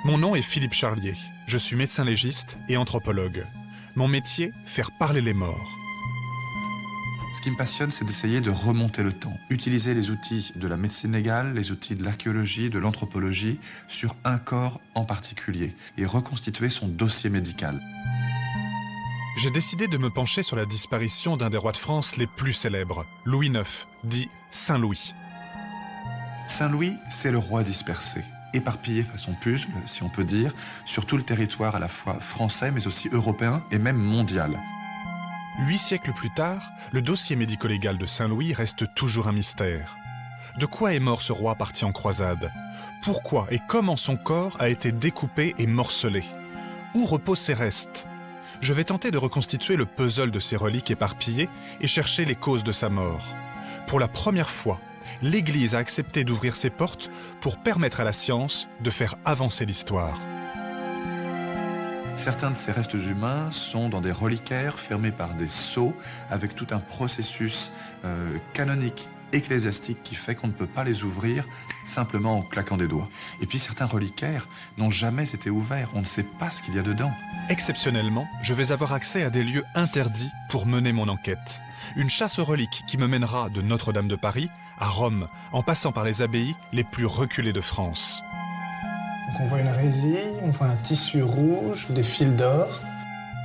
Mon nom est Philippe Charlier. Je suis médecin légiste et anthropologue. Mon métier, faire parler les morts. Ce qui me passionne, c'est d'essayer de remonter le temps. Utiliser les outils de la médecine légale, les outils de l'archéologie, de l'anthropologie, sur un corps en particulier, et reconstituer son dossier médical. J'ai décidé de me pencher sur la disparition d'un des rois de France les plus célèbres, Louis IX, dit Saint-Louis. Saint-Louis, c'est le roi dispersé, éparpillé façon puzzle, si on peut dire, sur tout le territoire à la fois français, mais aussi européen et même mondial. 8 siècles plus tard, le dossier médico-légal de Saint-Louis reste toujours un mystère. De quoi est mort ce roi parti en croisade? Pourquoi et comment son corps a été découpé et morcelé? Où reposent ses restes? Je vais tenter de reconstituer le puzzle de ces reliques éparpillées et chercher les causes de sa mort. Pour la première fois, l'Église a accepté d'ouvrir ses portes pour permettre à la science de faire avancer l'histoire. Certains de ces restes humains sont dans des reliquaires fermés par des sceaux avec tout un processus canonique, ecclésiastique qui fait qu'on ne peut pas les ouvrir simplement en claquant des doigts. Et puis certains reliquaires n'ont jamais été ouverts, on ne sait pas ce qu'il y a dedans. Exceptionnellement, je vais avoir accès à des lieux interdits pour mener mon enquête. Une chasse aux reliques qui me mènera de Notre-Dame de Paris à Rome, en passant par les abbayes les plus reculées de France. Donc on voit une résille, on voit un tissu rouge, des fils d'or.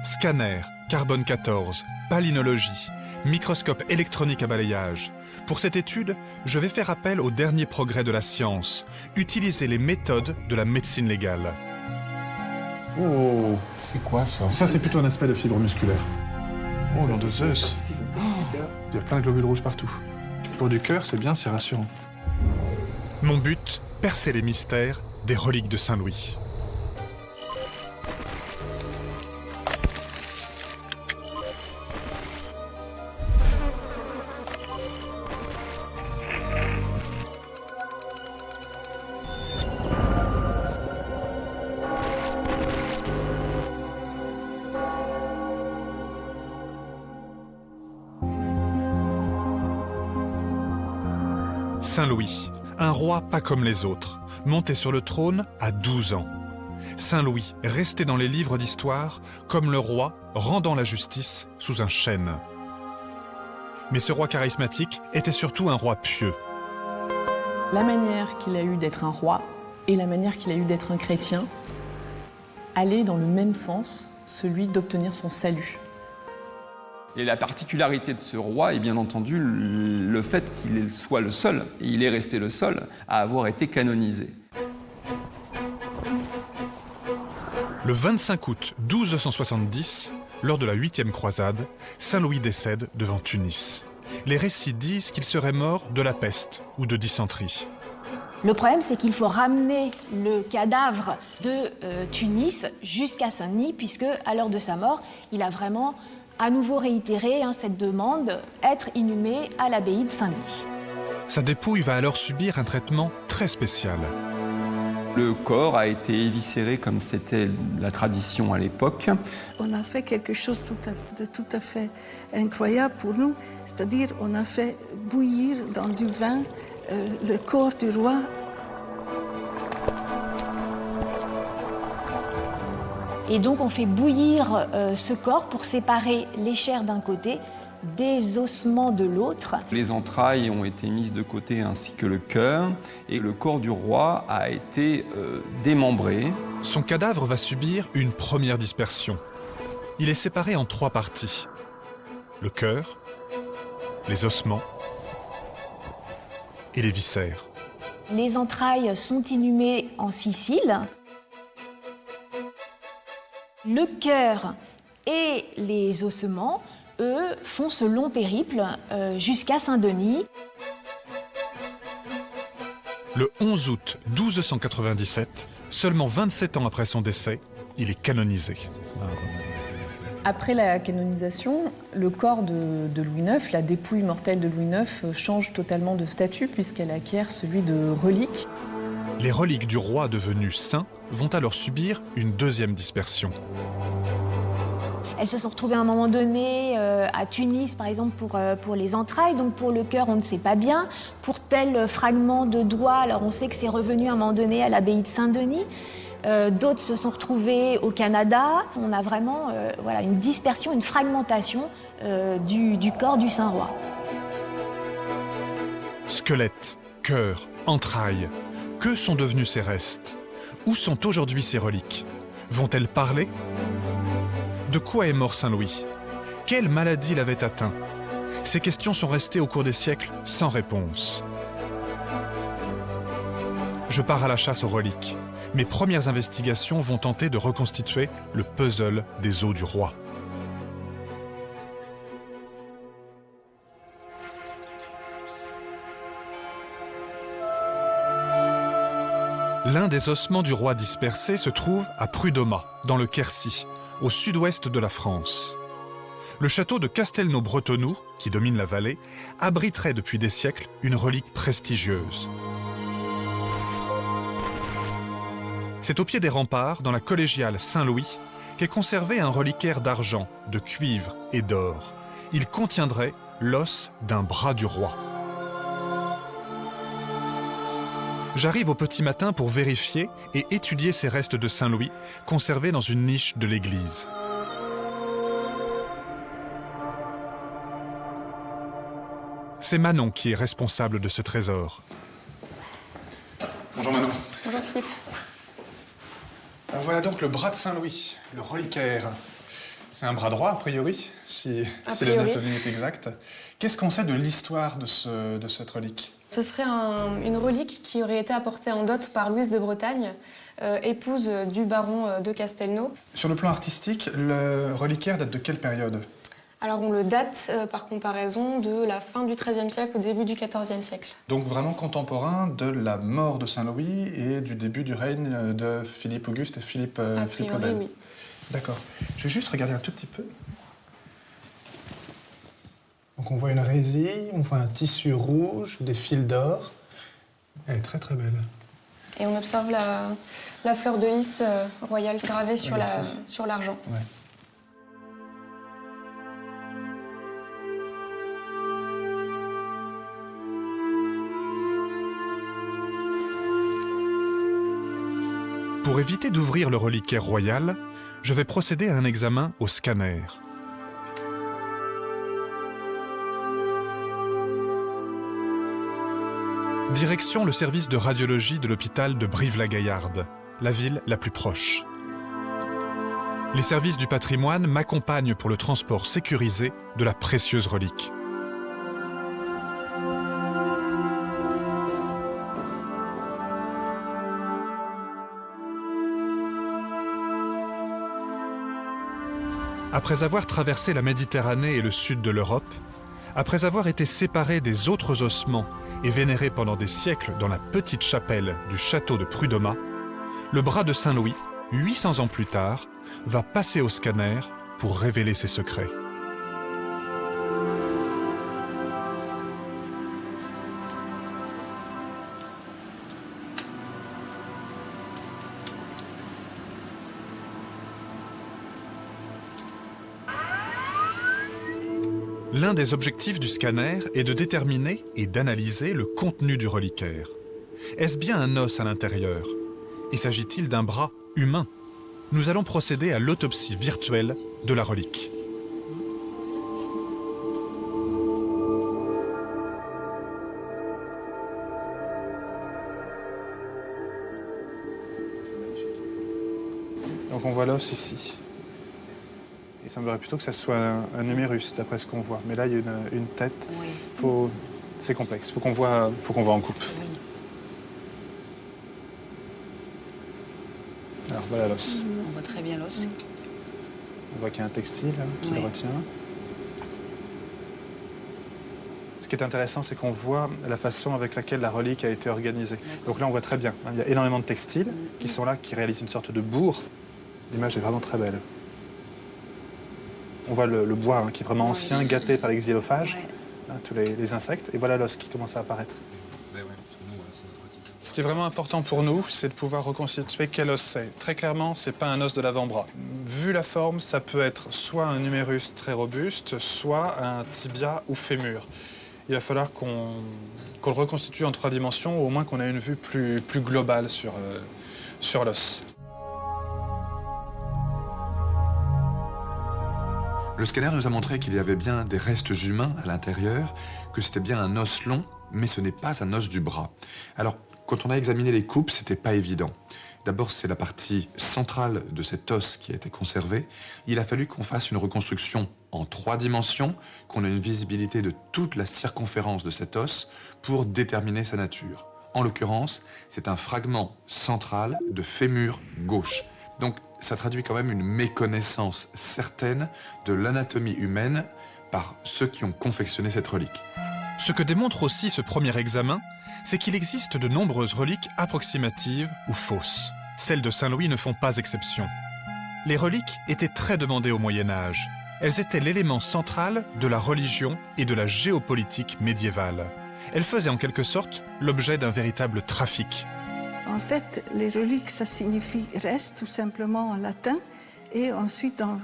Scanner, carbone 14, palynologie, microscope électronique à balayage. Pour cette étude, je vais faire appel aux derniers progrès de la science, utiliser les méthodes de la médecine légale. Oh, c'est quoi ça? Ça, c'est plutôt un aspect de fibre musculaire. Oh, nom de Zeus! Il y a plein de globules rouges partout. Pour du cœur, c'est bien, c'est rassurant. Mon but, percer les mystères des reliques de Saint-Louis. Saint-Louis, un roi pas comme les autres, monté sur le trône à 12 ans. Saint-Louis, resté dans les livres d'histoire comme le roi rendant la justice sous un chêne. Mais ce roi charismatique était surtout un roi pieux. La manière qu'il a eue d'être un roi et la manière qu'il a eue d'être un chrétien allaient dans le même sens, celui d'obtenir son salut. Et la particularité de ce roi est bien entendu le fait qu'il soit le seul, et il est resté le seul, à avoir été canonisé. Le 25 août 1270, lors de la 8e croisade, Saint-Louis décède devant Tunis. Les récits disent qu'il serait mort de la peste ou de dysenterie. Le problème, c'est qu'il faut ramener le cadavre de Tunis jusqu'à Saint-Denis, puisque à l'heure de sa mort, il a vraiment à nouveau réitéré cette demande, être inhumé à l'abbaye de Saint-Denis. Sa dépouille va alors subir un traitement très spécial. Le corps a été éviscéré comme c'était la tradition à l'époque. On a fait quelque chose de tout à fait incroyable pour nous, c'est-à-dire on a fait bouillir dans du vin le corps du roi. Et donc on fait bouillir ce corps pour séparer les chairs d'un côté des ossements de l'autre. Les entrailles ont été mises de côté ainsi que le cœur, et le corps du roi a été démembré. Son cadavre va subir une première dispersion. Il est séparé en 3 parties. Le cœur, les ossements et les viscères. Les entrailles sont inhumées en Sicile. Le cœur et les ossements, eux, font ce long périple jusqu'à Saint-Denis. Le 11 août 1297, seulement 27 ans après son décès, il est canonisé. Après la canonisation, le corps de Louis IX, la dépouille mortelle de Louis IX, change totalement de statut puisqu'elle acquiert celui de relique. Les reliques du roi devenu saint vont alors subir une deuxième dispersion. Elles se sont retrouvées à un moment donné à Tunis, par exemple, pour les entrailles. Donc pour le cœur, on ne sait pas bien. Pour tel fragment de doigt, alors on sait que c'est revenu à un moment donné à l'abbaye de Saint-Denis. D'autres se sont retrouvés au Canada. On a vraiment voilà, une dispersion, une fragmentation du corps du Saint-Roi. Squelette, cœur, entrailles, que sont devenus ces restes? Où sont aujourd'hui ces reliques? Vont-elles parler? De quoi est mort Saint-Louis? Quelle maladie l'avait atteint? Ces questions sont restées au cours des siècles sans réponse. Je pars à la chasse aux reliques. Mes premières investigations vont tenter de reconstituer le puzzle des os du roi. L'un des ossements du roi dispersés se trouve à Prud'Homas, dans le Quercy, au sud-ouest de la France. Le château de Castelnau-Bretonneux, qui domine la vallée, abriterait depuis des siècles une relique prestigieuse. C'est au pied des remparts, dans la collégiale Saint-Louis, qu'est conservé un reliquaire d'argent, de cuivre et d'or. Il contiendrait l'os d'un bras du roi. J'arrive au petit matin pour vérifier et étudier ces restes de Saint-Louis, conservés dans une niche de l'église. C'est Manon qui est responsable de ce trésor. Bonjour Manon. Bonjour Philippe. Alors voilà donc le bras de Saint-Louis, le reliquaire. C'est un bras droit, a priori, si l'anatomie est exacte. Qu'est-ce qu'on sait de l'histoire de cette relique? Ce serait une relique qui aurait été apportée en dot par Louise de Bretagne, épouse du baron de Castelnau. Sur le plan artistique, le reliquaire date de quelle période? Alors on le date par comparaison de la fin du XIIIe siècle au début du XIVe siècle. Donc vraiment contemporain de la mort de Saint-Louis et du début du règne de Philippe Auguste et Philippe le Bel. Oui. D'accord. Je vais juste regarder un tout petit peu. Donc on voit une résille, on voit un tissu rouge, des fils d'or. Elle est très très belle. Et on observe la fleur de lys royale gravée sur l'argent. Ouais. Pour éviter d'ouvrir le reliquaire royal, je vais procéder à un examen au scanner. Direction le service de radiologie de l'hôpital de Brive-la-Gaillarde, la ville la plus proche. Les services du patrimoine m'accompagnent pour le transport sécurisé de la précieuse relique. Après avoir traversé la Méditerranée et le sud de l'Europe, après avoir été séparé des autres ossements et vénéré pendant des siècles dans la petite chapelle du château de Prud'Homas, le bras de Saint-Louis, 800 ans plus tard, va passer au scanner pour révéler ses secrets. L'un des objectifs du scanner est de déterminer et d'analyser le contenu du reliquaire. Est-ce bien un os à l'intérieur? Et s'agit-il d'un bras humain? Nous allons procéder à l'autopsie virtuelle de la relique. Donc on voit l'os ici. Il semblerait plutôt que ça soit un humérus, d'après ce qu'on voit. Mais là, il y a une tête. Oui. C'est complexe. Faut qu'on voit en coupe. Oui. Alors voilà l'os. On voit très bien l'os. On voit qu'il y a un textile qui le retient. Ce qui est intéressant, c'est qu'on voit la façon avec laquelle la relique a été organisée. Donc là, on voit très bien. Il y a énormément de textiles qui sont là, qui réalisent une sorte de bourre. L'image est vraiment très belle. On voit le bois qui est vraiment ancien, gâté par les xylophages, tous les insectes. Et voilà l'os qui commence à apparaître. Ce qui est vraiment important pour nous, c'est de pouvoir reconstituer quel os c'est. Très clairement, c'est pas un os de l'avant-bras. Vu la forme, ça peut être soit un numérus très robuste, soit un tibia ou fémur. Il va falloir qu'on le reconstitue en 3 dimensions, ou au moins qu'on ait une vue plus globale sur l'os. Le scanner nous a montré qu'il y avait bien des restes humains à l'intérieur, que c'était bien un os long, mais ce n'est pas un os du bras. Alors, quand on a examiné les coupes, c'était pas évident. D'abord, c'est la partie centrale de cet os qui a été conservée. Il a fallu qu'on fasse une reconstruction en 3 dimensions, qu'on ait une visibilité de toute la circonférence de cet os pour déterminer sa nature. En l'occurrence, c'est un fragment central de fémur gauche. Donc, ça traduit quand même une méconnaissance certaine de l'anatomie humaine par ceux qui ont confectionné cette relique. Ce que démontre aussi ce premier examen, c'est qu'il existe de nombreuses reliques approximatives ou fausses. Celles de Saint-Louis ne font pas exception. Les reliques étaient très demandées au Moyen-Âge. Elles étaient l'élément central de la religion et de la géopolitique médiévale. Elles faisaient en quelque sorte l'objet d'un véritable trafic. En fait, les reliques, ça signifie reste, tout simplement en latin. Et ensuite, dans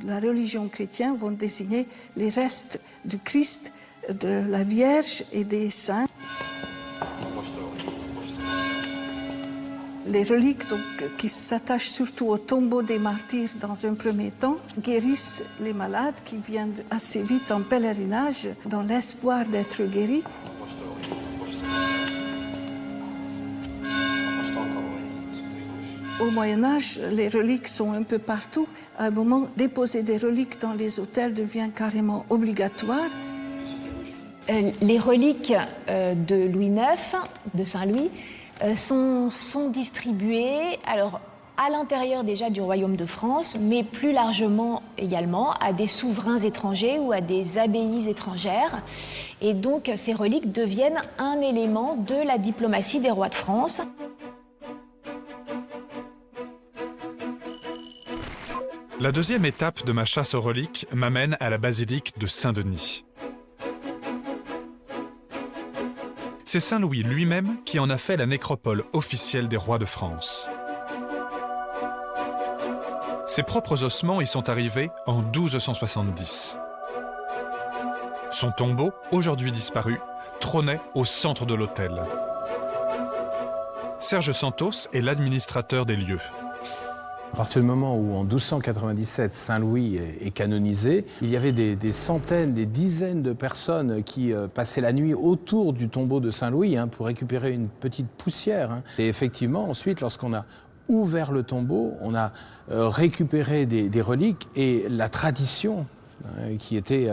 la religion chrétienne, vont désigner les restes du Christ, de la Vierge et des saints. Les reliques donc, qui s'attachent surtout au tombeau des martyrs dans un premier temps guérissent les malades qui viennent assez vite en pèlerinage dans l'espoir d'être guéris. Au Moyen-Âge, les reliques sont un peu partout. À un moment, déposer des reliques dans les hôtels devient carrément obligatoire. Les reliques de Louis IX, de Saint-Louis, sont distribuées alors, à l'intérieur déjà du royaume de France, mais plus largement également à des souverains étrangers ou à des abbayes étrangères. Et donc ces reliques deviennent un élément de la diplomatie des rois de France. La deuxième étape de ma chasse aux reliques m'amène à la basilique de Saint-Denis. C'est Saint-Louis lui-même qui en a fait la nécropole officielle des rois de France. Ses propres ossements y sont arrivés en 1270. Son tombeau, aujourd'hui disparu, trônait au centre de l'autel. Serge Santos est l'administrateur des lieux. À partir du moment où, en 1297, Saint-Louis est canonisé, il y avait des centaines, des dizaines de personnes qui passaient la nuit autour du tombeau de Saint-Louis pour récupérer une petite poussière. Et effectivement, ensuite, lorsqu'on a ouvert le tombeau, on a récupéré des reliques et la tradition qui était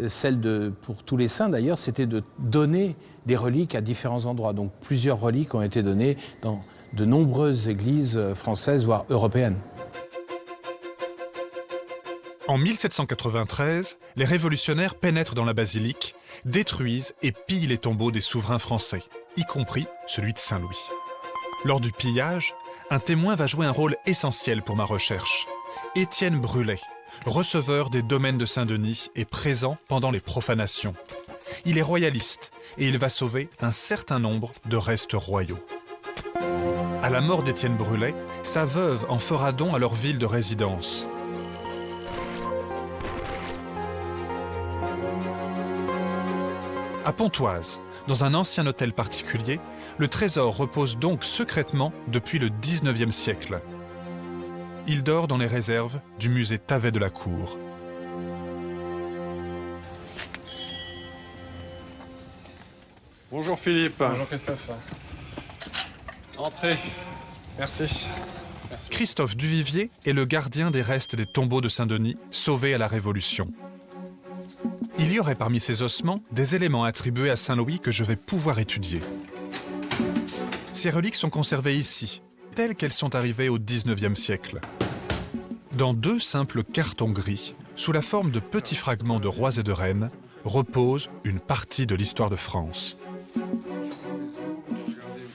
celle pour tous les saints d'ailleurs, c'était de donner des reliques à différents endroits. Donc plusieurs reliques ont été données dans de nombreuses églises françaises, voire européennes. En 1793, les révolutionnaires pénètrent dans la basilique, détruisent et pillent les tombeaux des souverains français, y compris celui de Saint-Louis. Lors du pillage, un témoin va jouer un rôle essentiel pour ma recherche. Étienne Bruley, receveur des domaines de Saint-Denis et présent pendant les profanations. Il est royaliste et il va sauver un certain nombre de restes royaux. À la mort d'Étienne Bruley, sa veuve en fera don à leur ville de résidence. À Pontoise, dans un ancien hôtel particulier, le trésor repose donc secrètement depuis le XIXe siècle. Il dort dans les réserves du musée Tavet de la Cour. Bonjour Philippe. Bonjour Christophe. Entrez. Merci. Christophe Duvivier est le gardien des restes des tombeaux de Saint-Denis, sauvés à la Révolution. Il y aurait parmi ces ossements des éléments attribués à Saint-Louis que je vais pouvoir étudier. Ces reliques sont conservées ici, telles qu'elles sont arrivées au XIXe siècle. Dans 2 simples cartons gris, sous la forme de petits fragments de rois et de reines, repose une partie de l'histoire de France.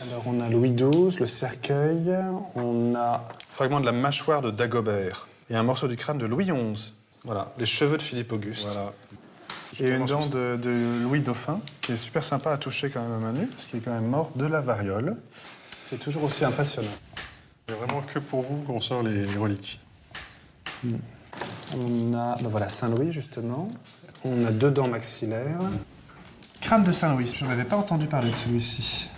Alors on a Louis XII, le cercueil, on a un fragment de la mâchoire de Dagobert et un morceau du crâne de Louis XI. Voilà, les cheveux de Philippe Auguste. Voilà. Et une dent de Louis Dauphin, qui est super sympa à toucher quand même à main nue, parce qu'il est quand même mort de la variole. C'est toujours aussi impressionnant. C'est vraiment que pour vous qu'on sort les reliques. On a, ben voilà, Saint-Louis, justement. On a 2 dents maxillaires. Crâne de Saint-Louis, je n'avais pas entendu parler de celui-ci.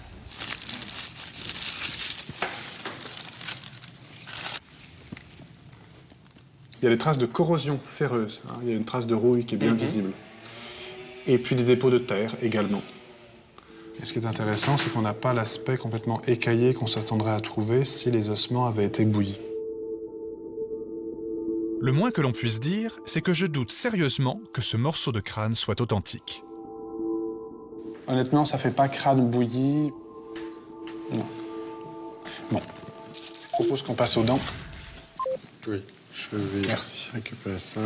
Il y a des traces de corrosion ferreuse. Hein. Il y a une trace de rouille qui est bien visible. Et puis des dépôts de terre également. Et ce qui est intéressant, c'est qu'on n'a pas l'aspect complètement écaillé qu'on s'attendrait à trouver si les ossements avaient été bouillis. Le moins que l'on puisse dire, c'est que je doute sérieusement que ce morceau de crâne soit authentique. Honnêtement, ça fait pas crâne bouilli. Non. Bon. Je propose qu'on passe aux dents. Oui, je vais Merci. récupérer ça.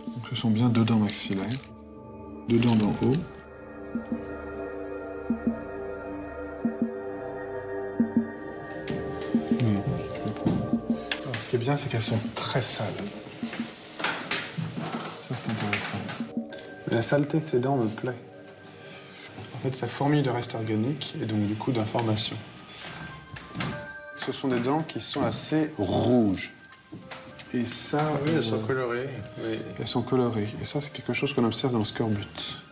Donc, ce sont bien 2 dents maxillaires. 2 dents d'en haut. Alors, ce qui est bien, c'est qu'elles sont très sales. Ça, c'est intéressant. Mais la saleté de ces dents me plaît. En fait, ça fourmille de restes organiques et donc du coup d'informations. Ce sont des dents qui sont assez rouges. Et ça... Oui, elles sont colorées. Oui. Elles sont colorées. Et ça, c'est quelque chose qu'on observe dans le scorbut.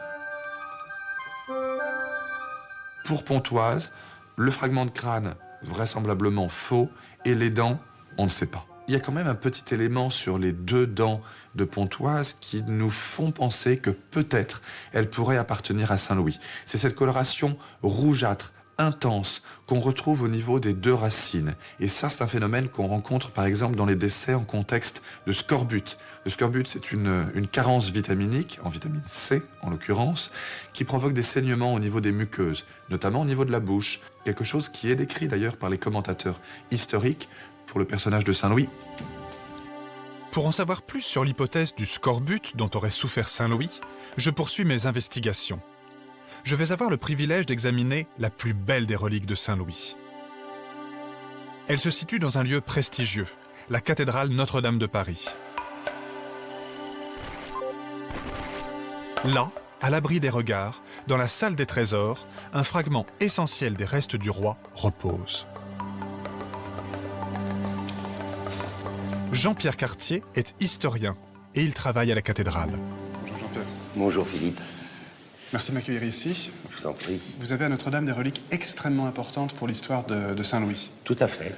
Pour Pontoise, le fragment de crâne, vraisemblablement faux, et les dents, on ne sait pas. Il y a quand même un petit élément sur les 2 dents de Pontoise qui nous font penser que peut-être elles pourraient appartenir à Saint-Louis. C'est cette coloration rougeâtre, intense, qu'on retrouve au niveau des 2 racines. Et ça, c'est un phénomène qu'on rencontre par exemple dans les décès en contexte de scorbut. Le scorbut, c'est une carence vitaminique, en vitamine C en l'occurrence, qui provoque des saignements au niveau des muqueuses, notamment au niveau de la bouche. Quelque chose qui est décrit d'ailleurs par les commentateurs historiques pour le personnage de Saint-Louis. Pour en savoir plus sur l'hypothèse du scorbut dont aurait souffert Saint-Louis, je poursuis mes investigations. Je vais avoir le privilège d'examiner la plus belle des reliques de Saint-Louis. Elle se situe dans un lieu prestigieux, la cathédrale Notre-Dame de Paris. Là, à l'abri des regards, dans la salle des trésors, un fragment essentiel des restes du roi repose. Jean-Pierre Cartier est historien et il travaille à la cathédrale. Bonjour Jean-Pierre. Bonjour Philippe. Merci de m'accueillir ici. Je vous en prie. Vous avez à Notre-Dame des reliques extrêmement importantes pour l'histoire de Saint-Louis. Tout à fait.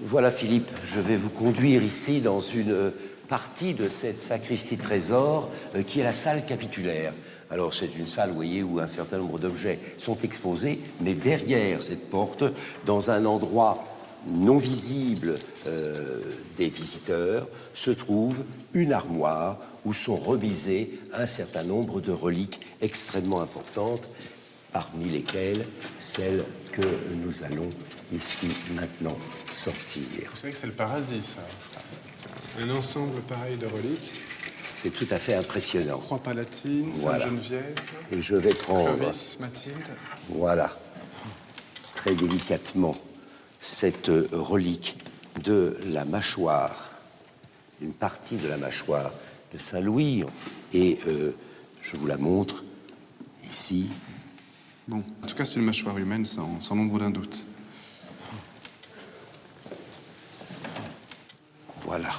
Voilà Philippe, je vais vous conduire ici dans une partie de cette sacristie trésor qui est la salle capitulaire. Alors c'est une salle, vous voyez, où un certain nombre d'objets sont exposés, mais derrière cette porte, dans un endroit non visible des visiteurs, se trouve une armoire où sont remisées un certain nombre de reliques extrêmement importantes, parmi lesquelles celles que nous allons ici maintenant sortir. Vous savez que c'est le paradis, ça. Un ensemble pareil de reliques. C'est tout à fait impressionnant. Croix palatine, Voilà. Sainte-Geneviève, Et je vais prendre, Clovis, Mathilde. voilà, très délicatement, cette relique de la mâchoire, une partie de la mâchoire de Saint-Louis, et je vous la montre ici. Bon, en tout cas, c'est une mâchoire humaine, sans l'ombre d'un doute. Voilà.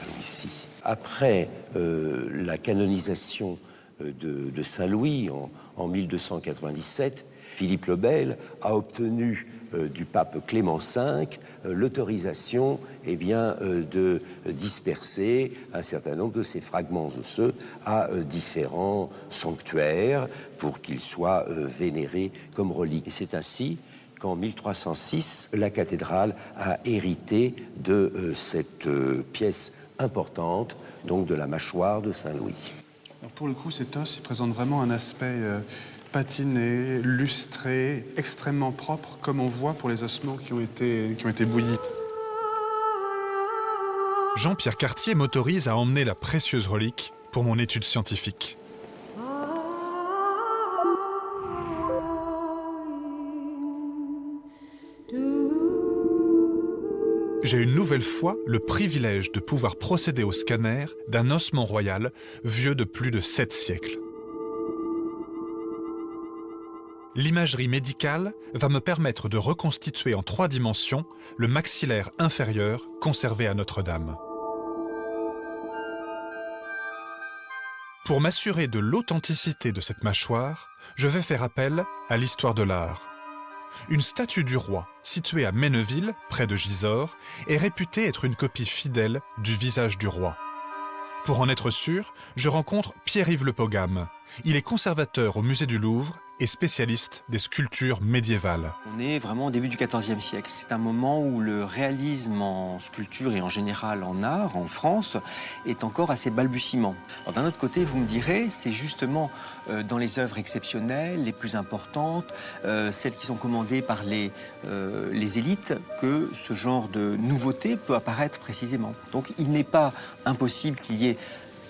Allons ici. Après la canonisation de Saint-Louis en 1297, Philippe le Bel a obtenu du pape Clément V l'autorisation de disperser un certain nombre de ces fragments osseux à différents sanctuaires pour qu'ils soient vénérés comme reliques. Et c'est ainsi qu'en 1306, la cathédrale a hérité de cette pièce importante, donc de la mâchoire de Saint-Louis. Pour le coup, cet os, il présente vraiment un aspect patiné, lustré, extrêmement propre, comme on voit pour les ossements qui ont été bouillis. Jean-Pierre Cartier m'autorise à emmener la précieuse relique pour mon étude scientifique. j'ai une nouvelle fois le privilège de pouvoir procéder au scanner d'un ossement royal vieux de plus de 7 siècles. L'imagerie médicale va me permettre de reconstituer en 3 dimensions le maxillaire inférieur conservé à Notre-Dame. Pour m'assurer de l'authenticité de cette mâchoire, je vais faire appel à l'histoire de l'art. Une statue du roi, située à Menneville, près de Gisors, est réputée être une copie fidèle du visage du roi. Pour en être sûr, je rencontre Pierre-Yves Le Pogam. Il est conservateur au musée du Louvre et spécialiste des sculptures médiévales. On est vraiment au début du XIVe siècle. C'est un moment où le réalisme en sculpture et en général en art, en France, est encore assez balbutiement. D'un autre côté, vous me direz, c'est justement dans les œuvres exceptionnelles, les plus importantes, celles qui sont commandées par les élites, que ce genre de nouveauté peut apparaître précisément. Donc il n'est pas impossible qu'il y ait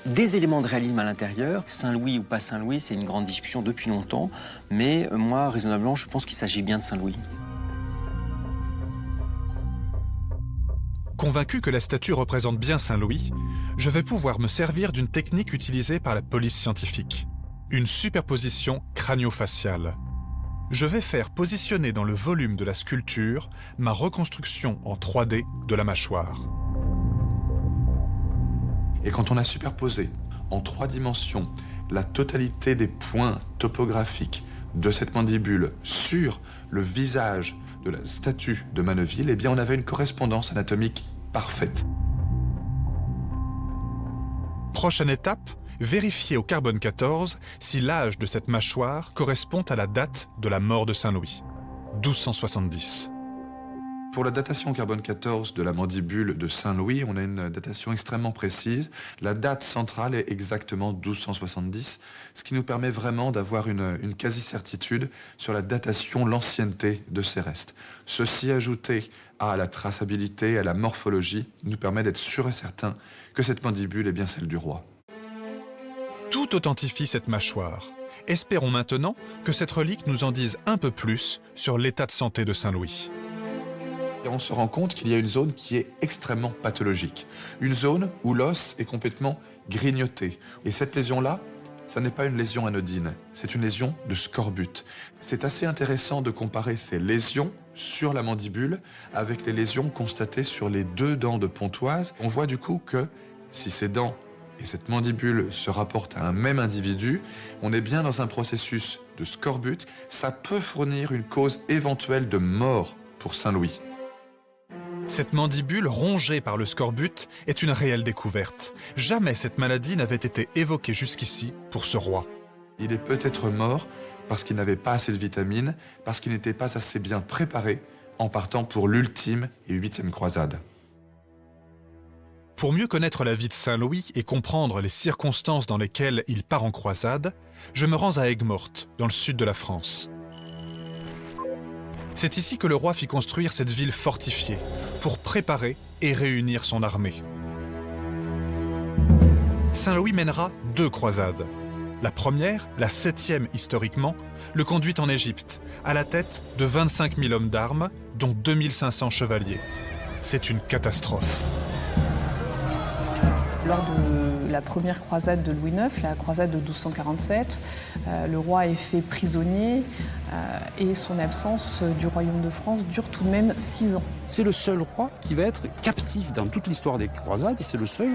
des éléments de réalisme à l'intérieur. Saint-Louis ou pas Saint-Louis, c'est une grande discussion depuis longtemps. Mais moi, raisonnablement, je pense qu'il s'agit bien de Saint-Louis. Convaincu que la statue représente bien Saint-Louis, je vais pouvoir me servir d'une technique utilisée par la police scientifique. Une superposition crânio-faciale. Je vais faire positionner dans le volume de la sculpture ma reconstruction en 3D de la mâchoire. Et quand on a superposé en 3 dimensions la totalité des points topographiques de cette mandibule sur le visage de la statue de Menneville, eh bien on avait une correspondance anatomique parfaite. Prochaine étape, vérifier au carbone 14 si l'âge de cette mâchoire correspond à la date de la mort de Saint-Louis, 1270. Pour la datation carbone 14 de la mandibule de Saint-Louis, on a une datation extrêmement précise. La date centrale est exactement 1270, ce qui nous permet vraiment d'avoir une quasi-certitude sur la datation, l'ancienneté de ces restes. Ceci ajouté à la traçabilité, à la morphologie, nous permet d'être sûr et certain que cette mandibule est bien celle du roi. Tout authentifie cette mâchoire. Espérons maintenant que cette relique nous en dise un peu plus sur l'état de santé de Saint-Louis. Et on se rend compte qu'il y a une zone qui est extrêmement pathologique. Une zone où l'os est complètement grignoté. Et cette lésion-là, ça n'est pas une lésion anodine, c'est une lésion de scorbut. C'est assez intéressant de comparer ces lésions sur la mandibule avec les lésions constatées sur les 2 dents de Pontoise. On voit du coup que si ces dents et cette mandibule se rapportent à un même individu, on est bien dans un processus de scorbut. Ça peut fournir une cause éventuelle de mort pour Saint-Louis. Cette mandibule rongée par le scorbut est une réelle découverte. Jamais cette maladie n'avait été évoquée jusqu'ici pour ce roi. Il est peut-être mort parce qu'il n'avait pas assez de vitamines, parce qu'il n'était pas assez bien préparé en partant pour l'ultime et 8e croisade. Pour mieux connaître la vie de Saint-Louis et comprendre les circonstances dans lesquelles il part en croisade, je me rends à Aigues-Mortes, dans le sud de la France. C'est ici que le roi fit construire cette ville fortifiée pour préparer et réunir son armée. Saint-Louis mènera 2 croisades. La première, la 7e historiquement, le conduit en Égypte, à la tête de 25 000 hommes d'armes, dont 2500 chevaliers. C'est une catastrophe. Lors de la première croisade de Louis IX, la croisade de 1247, le roi est fait prisonnier et son absence du royaume de France dure tout de même 6 ans. C'est le seul roi qui va être captif dans toute l'histoire des croisades et c'est le seul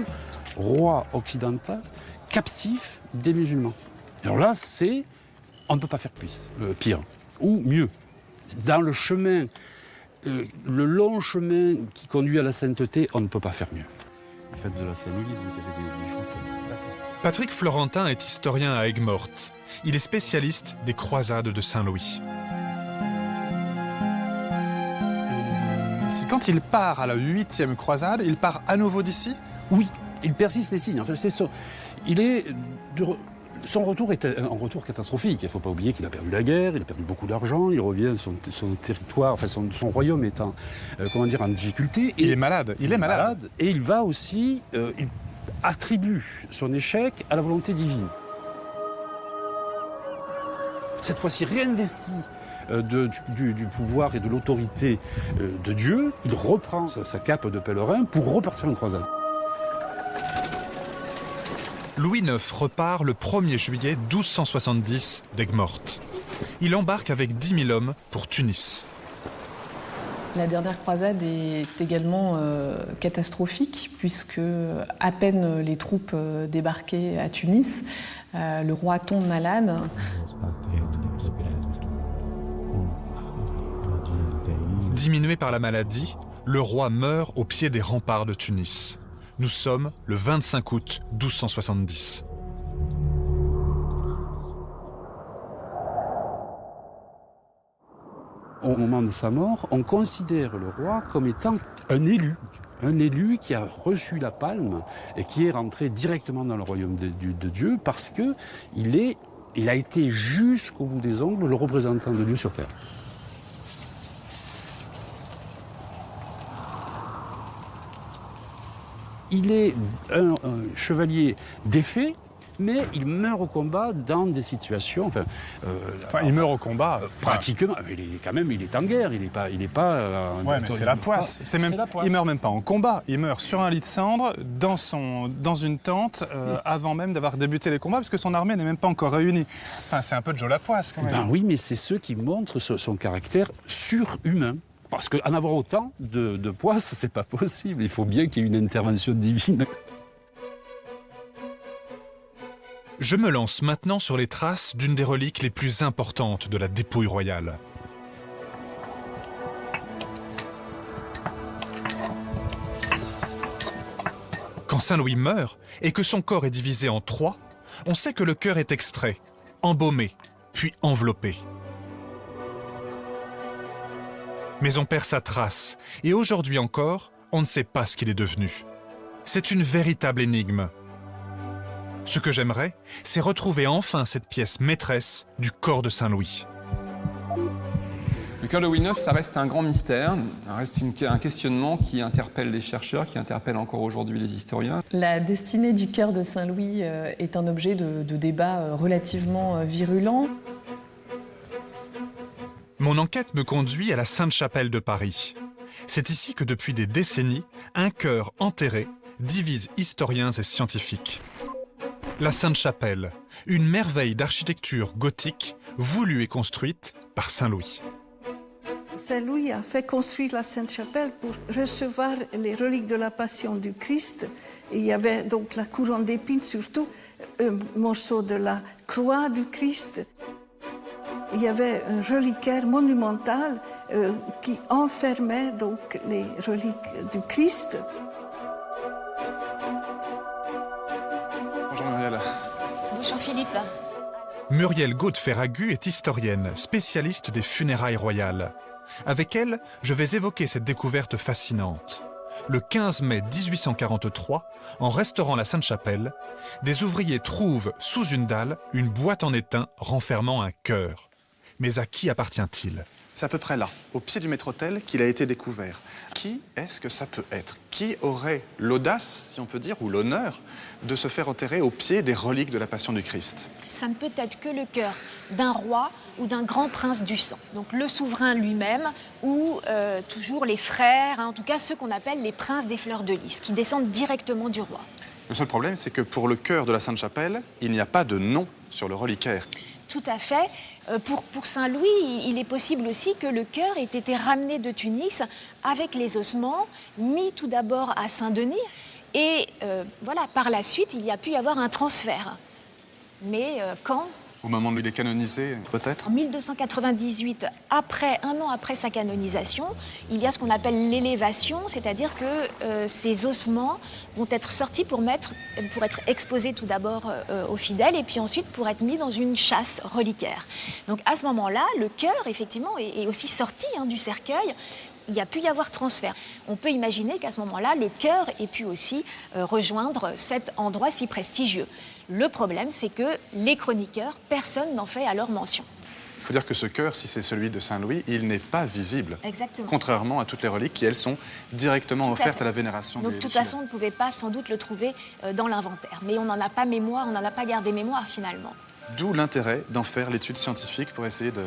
roi occidental captif des musulmans. Alors là, on ne peut pas faire pire ou mieux. Dans le chemin, le long chemin qui conduit à la sainteté, on ne peut pas faire mieux. La fête de la Saint-Louis, donc il y avait des joutes. Patrick Florentin est historien à Aigues-Mortes. Il est spécialiste des croisades de Saint-Louis. C'est quand il part à la 8e croisade, il part à nouveau d'ici? Oui, il persiste les signes. Enfin, son retour est un retour catastrophique. Il ne faut pas oublier qu'il a perdu la guerre, il a perdu beaucoup d'argent, il revient, son territoire, enfin son royaume est en difficulté. Il est malade, Et il va aussi, il attribue son échec à la volonté divine. Cette fois-ci réinvesti du pouvoir et de l'autorité de Dieu, il reprend sa cape de pèlerin pour repartir en croisade. Louis IX repart le 1er juillet 1270 d'Aigues-Mortes. Il embarque avec 10 000 hommes pour Tunis. La dernière croisade est également catastrophique puisque à peine les troupes débarquaient à Tunis, le roi tombe malade. Diminué par la maladie, le roi meurt au pied des remparts de Tunis. Nous sommes le 25 août 1270. Au moment de sa mort, on considère le roi comme étant un élu qui a reçu la palme et qui est rentré directement dans le royaume de Dieu parce qu'il a été jusqu'au bout des ongles le représentant de Dieu sur terre. Il est un chevalier défait, mais il meurt au combat dans des situations. Il meurt au combat. Pratiquement. Il est en guerre. Il n'est pas. Ouais, mais c'est la poisse. Il meurt même pas en combat. Il meurt sur un lit de cendres, dans une tente, avant même d'avoir débuté les combats, parce que son armée n'est même pas encore réunie. Enfin, c'est un peu Joe la poisse, quand même. Ben oui, mais c'est ce qui montre son caractère surhumain. Parce qu'en avoir autant de poisse, c'est pas possible. Il faut bien qu'il y ait une intervention divine. Je me lance maintenant sur les traces d'une des reliques les plus importantes de la dépouille royale. Quand Saint-Louis meurt et que son corps est divisé en 3, on sait que le cœur est extrait, embaumé, puis enveloppé. Mais on perd sa trace, et aujourd'hui encore, on ne sait pas ce qu'il est devenu. C'est une véritable énigme. Ce que j'aimerais, c'est retrouver enfin cette pièce maîtresse du corps de Saint-Louis. Le cœur de Louis IX, ça reste un grand mystère, ça reste un questionnement qui interpelle les chercheurs, qui interpelle encore aujourd'hui les historiens. La destinée du cœur de Saint-Louis est un objet de débat relativement virulent. Mon enquête me conduit à la Sainte-Chapelle de Paris. C'est ici que depuis des décennies, un cœur enterré divise historiens et scientifiques. La Sainte-Chapelle, une merveille d'architecture gothique voulue et construite par Saint-Louis. Saint-Louis a fait construire la Sainte-Chapelle pour recevoir les reliques de la Passion du Christ. Et il y avait donc la couronne d'épines, surtout un morceau de la croix du Christ. Il y avait un reliquaire monumental qui enfermait donc les reliques du Christ. Bonjour Muriel. Bonjour Philippe. Muriel Gaud-Ferragut est historienne, spécialiste des funérailles royales. Avec elle, je vais évoquer cette découverte fascinante. Le 15 mai 1843, en restaurant la Sainte-Chapelle, des ouvriers trouvent sous une dalle une boîte en étain renfermant un cœur. Mais à qui appartient-il ? C'est à peu près là, au pied du maître-autel, qu'il a été découvert. Qui est-ce que ça peut être ? Qui aurait l'audace, si on peut dire, ou l'honneur de se faire enterrer au pied des reliques de la Passion du Christ ? Ça ne peut être que le cœur d'un roi ou d'un grand prince du sang. Donc le souverain lui-même ou toujours les frères, en tout cas ceux qu'on appelle les princes des fleurs de lys, qui descendent directement du roi. Le seul problème, c'est que pour le cœur de la Sainte-Chapelle, il n'y a pas de nom sur le reliquaire. Tout à fait. Pour Saint-Louis, il est possible aussi que le cœur ait été ramené de Tunis avec les ossements, mis tout d'abord à Saint-Denis, et voilà, par la suite, il y a pu y avoir un transfert. Mais quand ? Au moment où il est canonisé, peut-être ? En 1298, un an après sa canonisation, il y a ce qu'on appelle l'élévation, c'est-à-dire que ces ossements vont être sortis pour être exposés tout d'abord aux fidèles et puis ensuite pour être mis dans une châsse reliquaire. Donc à ce moment-là, le cœur, effectivement, est aussi sorti du cercueil. Il y a pu y avoir transfert. On peut imaginer qu'à ce moment-là, le cœur ait pu aussi rejoindre cet endroit si prestigieux. Le problème, c'est que les chroniqueurs, personne n'en fait alors mention. Il faut dire que ce cœur, si c'est celui de Saint-Louis, il n'est pas visible. Exactement. Contrairement à toutes les reliques qui, elles, sont directement offertes à la vénération. Donc, de toute façon, on ne pouvait pas sans doute le trouver dans l'inventaire. Mais on n'en a pas mémoire, on n'en a pas gardé mémoire finalement. D'où l'intérêt d'en faire l'étude scientifique pour essayer de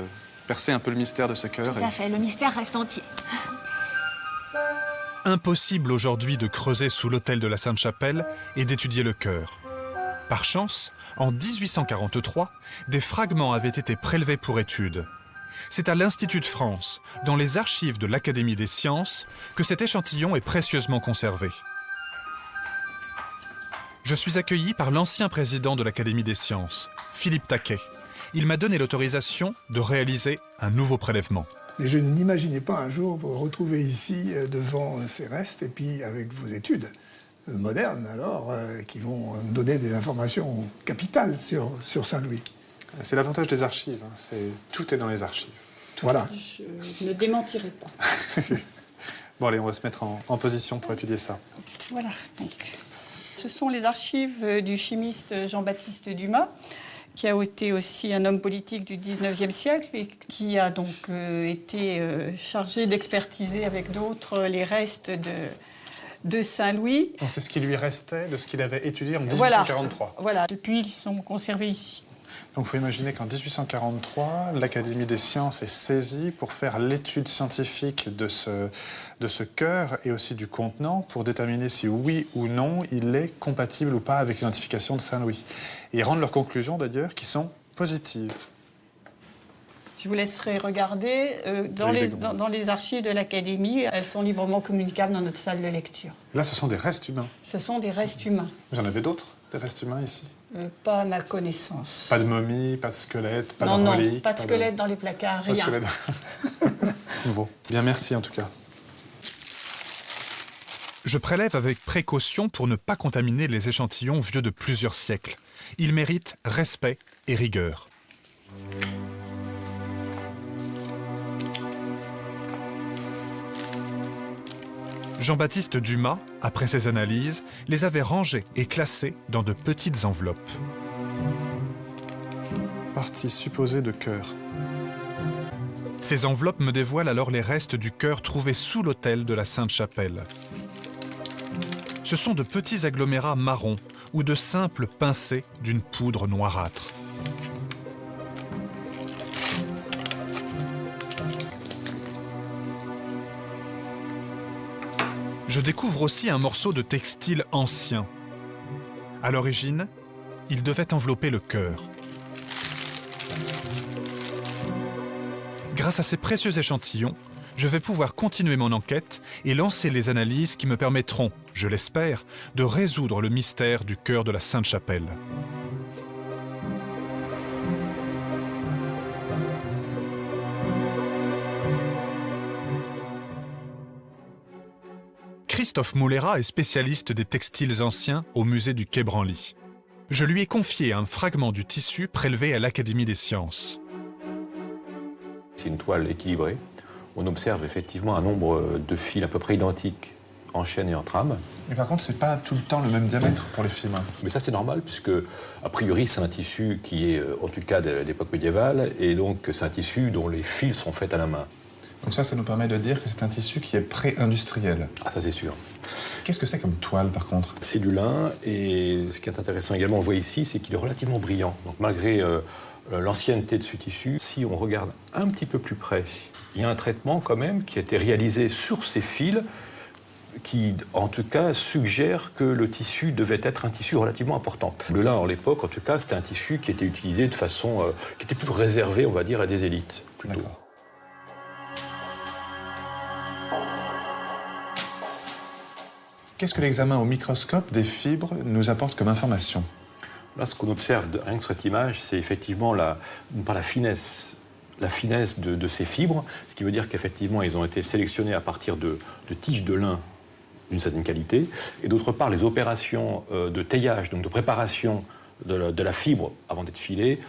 percer un peu le mystère de ce cœur. Tout à fait, le mystère reste entier. Impossible aujourd'hui de creuser sous l'autel de la Sainte-Chapelle et d'étudier le cœur. Par chance, en 1843, des fragments avaient été prélevés pour étude. C'est à l'Institut de France, dans les archives de l'Académie des sciences, que cet échantillon est précieusement conservé. Je suis accueilli par l'ancien président de l'Académie des sciences, Philippe Taquet. Il m'a donné l'autorisation de réaliser un nouveau prélèvement. Mais je n'imaginais pas un jour vous retrouver ici devant ces restes et puis avec vos études modernes alors, qui vont me donner des informations capitales sur Saint-Louis. C'est l'avantage des archives, hein. Tout est dans les archives. Voilà. Je ne démentirai pas. Bon allez, on va se mettre en position pour étudier ça. Voilà, donc. Ce sont les archives du chimiste Jean-Baptiste Dumas, qui a été aussi un homme politique du 19e siècle et qui a donc été chargé d'expertiser avec d'autres les restes de Saint-Louis. Donc c'est ce qui lui restait de ce qu'il avait étudié en 1843. Voilà, depuis ils sont conservés ici. Donc il faut imaginer qu'en 1843, l'Académie des sciences est saisie pour faire l'étude scientifique de ce cœur et aussi du contenant pour déterminer si oui ou non il est compatible ou pas avec l'identification de Saint-Louis. Et ils rendent leurs conclusions d'ailleurs qui sont positives. Je vous laisserai regarder dans les archives de l'Académie. Elles sont librement communicables dans notre salle de lecture. Là, ce sont des restes humains. Ce sont des restes humains. Vous en avez d'autres, des restes humains ici? Pas à ma connaissance. Pas de momie, pas de squelette, pas de relique? Non, pas de squelette dans les placards, rien. Bon, bien merci en tout cas. Je prélève avec précaution pour ne pas contaminer les échantillons vieux de plusieurs siècles. Ils méritent respect et rigueur. Jean-Baptiste Dumas, après ses analyses, les avait rangés et classés dans de petites enveloppes. Partie supposée de cœur. Ces enveloppes me dévoilent alors les restes du cœur trouvés sous l'autel de la Sainte-Chapelle. Ce sont de petits agglomérats marrons ou de simples pincées d'une poudre noirâtre. Je découvre aussi un morceau de textile ancien. À l'origine, il devait envelopper le cœur. Grâce à ces précieux échantillons, je vais pouvoir continuer mon enquête et lancer les analyses qui me permettront, je l'espère, de résoudre le mystère du cœur de la Sainte-Chapelle. Christophe Moulera est spécialiste des textiles anciens au musée du Quai Branly. Je lui ai confié un fragment du tissu prélevé à l'Académie des sciences. C'est une toile équilibrée. On observe effectivement un nombre de fils à peu près identiques en chaîne et en trame. Mais par contre, c'est pas tout le temps le même diamètre pour les fils. Mais ça, c'est normal, puisque, a priori, c'est un tissu qui est, en tout cas, d'époque médiévale, et donc c'est un tissu dont les fils sont faits à la main. Donc ça nous permet de dire que c'est un tissu qui est pré-industriel. Ah, ça c'est sûr. Qu'est-ce que c'est comme toile, par contre? C'est du lin, et ce qui est intéressant également, on voit ici, c'est qu'il est relativement brillant. Donc malgré l'ancienneté de ce tissu, si on regarde un petit peu plus près, il y a un traitement quand même qui a été réalisé sur ces fils, qui, en tout cas, suggère que le tissu devait être un tissu relativement important. Le lin, à l'époque, en tout cas, c'était un tissu qui était utilisé de façon... qui était plus réservé, on va dire, à des élites, plutôt. Qu'est-ce que l'examen au microscope des fibres nous apporte comme information? Là, ce qu'on observe rien que sur cette image, c'est effectivement la finesse de ces fibres, ce qui veut dire qu'effectivement, ils ont été sélectionnés à partir de tiges de lin d'une certaine qualité, et d'autre part, les opérations de taillage, donc de préparation de la fibre avant d'être filée,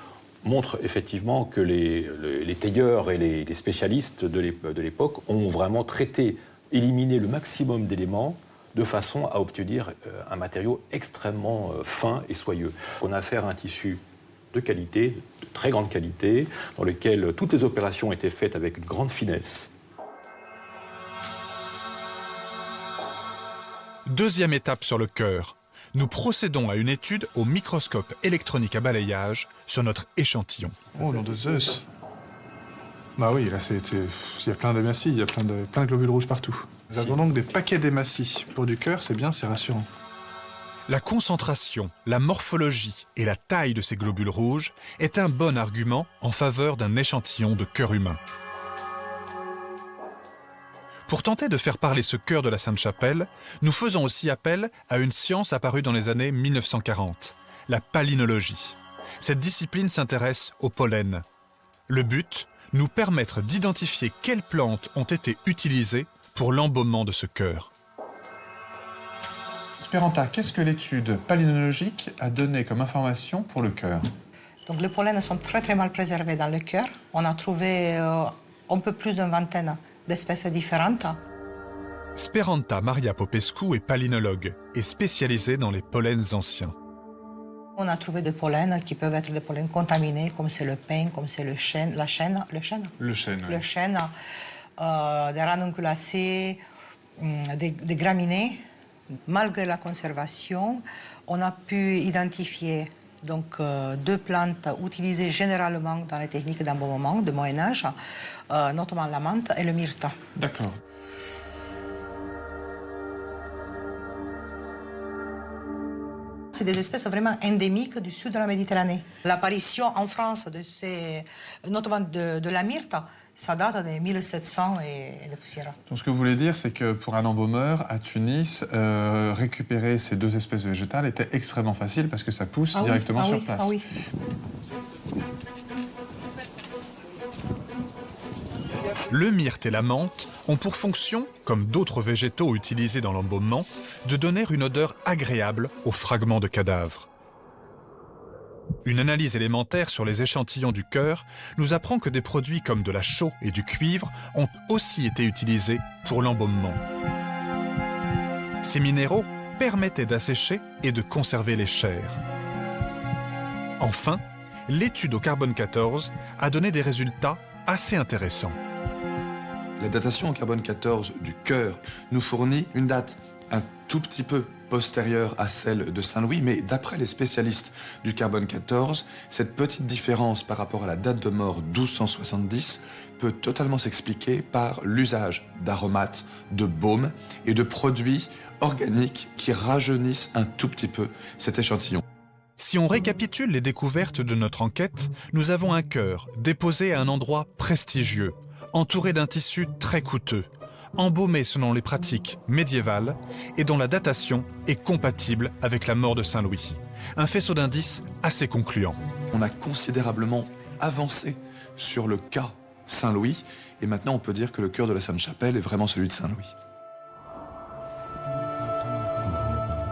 montrent effectivement que les tailleurs et les spécialistes de l'époque ont vraiment traité, éliminé le maximum d'éléments de façon à obtenir un matériau extrêmement fin et soyeux. On a affaire à un tissu de qualité, de très grande qualité, dans lequel toutes les opérations ont été faites avec une grande finesse. Deuxième étape sur le cœur. Nous procédons à une étude au microscope électronique à balayage sur notre échantillon. Oh, nom de Zeus! Bah oui, là, il y a plein d'émassis, il y a plein de globules rouges partout. Nous avons donc des paquets d'émassis. Pour du cœur, c'est bien, c'est rassurant. La concentration, la morphologie et la taille de ces globules rouges est un bon argument en faveur d'un échantillon de cœur humain. Pour tenter de faire parler ce cœur de la Sainte-Chapelle, nous faisons aussi appel à une science apparue dans les années 1940, la palynologie. Cette discipline s'intéresse au pollen. Le but, nous permettre d'identifier quelles plantes ont été utilisées pour l'embaumement de ce cœur. Speranta, qu'est-ce que l'étude palynologique a donné comme information pour le cœur? Donc les pollens sont très mal préservés dans le cœur. On a trouvé un peu plus d'une vingtaine d'espèces différentes. Speranta Maria Popescu est palynologue et spécialisée dans les pollens anciens. On a trouvé des pollens qui peuvent être des pollens contaminés, comme c'est le pin, comme c'est le chêne, le chêne, des ranunculacées, des graminées. Malgré la conservation, on a pu identifier donc, 2 plantes utilisées généralement dans les techniques d'embaumement du Moyen-Âge, notamment la menthe et le myrte. D'accord. C'est des espèces vraiment endémiques du sud de la Méditerranée. L'apparition en France, notamment de la myrte, ça date de 1700 et de poussière. Donc ce que vous voulez dire, c'est que pour un embaumeur à Tunis, récupérer ces 2 espèces végétales était extrêmement facile parce que ça pousse directement sur place. Ah oui. Le myrte et la menthe ont pour fonction, comme d'autres végétaux utilisés dans l'embaumement, de donner une odeur agréable aux fragments de cadavres. Une analyse élémentaire sur les échantillons du cœur nous apprend que des produits comme de la chaux et du cuivre ont aussi été utilisés pour l'embaumement. Ces minéraux permettaient d'assécher et de conserver les chairs. Enfin, l'étude au carbone 14 a donné des résultats assez intéressants. La datation au carbone 14 du cœur nous fournit une date un tout petit peu postérieure à celle de Saint-Louis, mais d'après les spécialistes du carbone 14, cette petite différence par rapport à la date de mort 1270 peut totalement s'expliquer par l'usage d'aromates, de baumes et de produits organiques qui rajeunissent un tout petit peu cet échantillon. Si on récapitule les découvertes de notre enquête, nous avons un cœur déposé à un endroit prestigieux, entouré d'un tissu très coûteux, embaumé selon les pratiques médiévales et dont la datation est compatible avec la mort de Saint-Louis. Un faisceau d'indices assez concluant. On a considérablement avancé sur le cas Saint-Louis et maintenant on peut dire que le cœur de la Sainte-Chapelle est vraiment celui de Saint-Louis.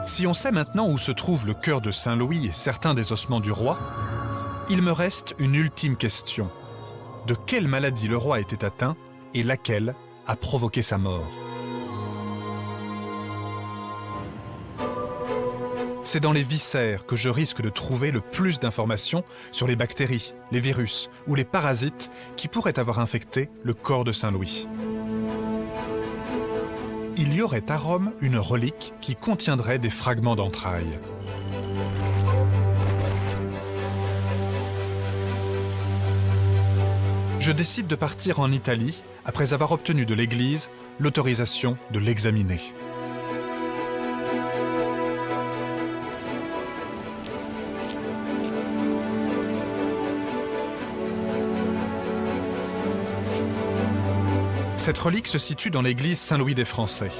Si on sait maintenant où se trouve le cœur de Saint-Louis et certains des ossements du roi, il me reste une ultime question. De quelle maladie le roi était atteint et laquelle a provoqué sa mort? C'est dans les viscères que je risque de trouver le plus d'informations sur les bactéries, les virus ou les parasites qui pourraient avoir infecté le corps de Saint-Louis. Il y aurait à Rome une relique qui contiendrait des fragments d'entrailles. Je décide de partir en Italie après avoir obtenu de l'Église l'autorisation de l'examiner. Cette relique se situe dans l'église Saint-Louis des Français.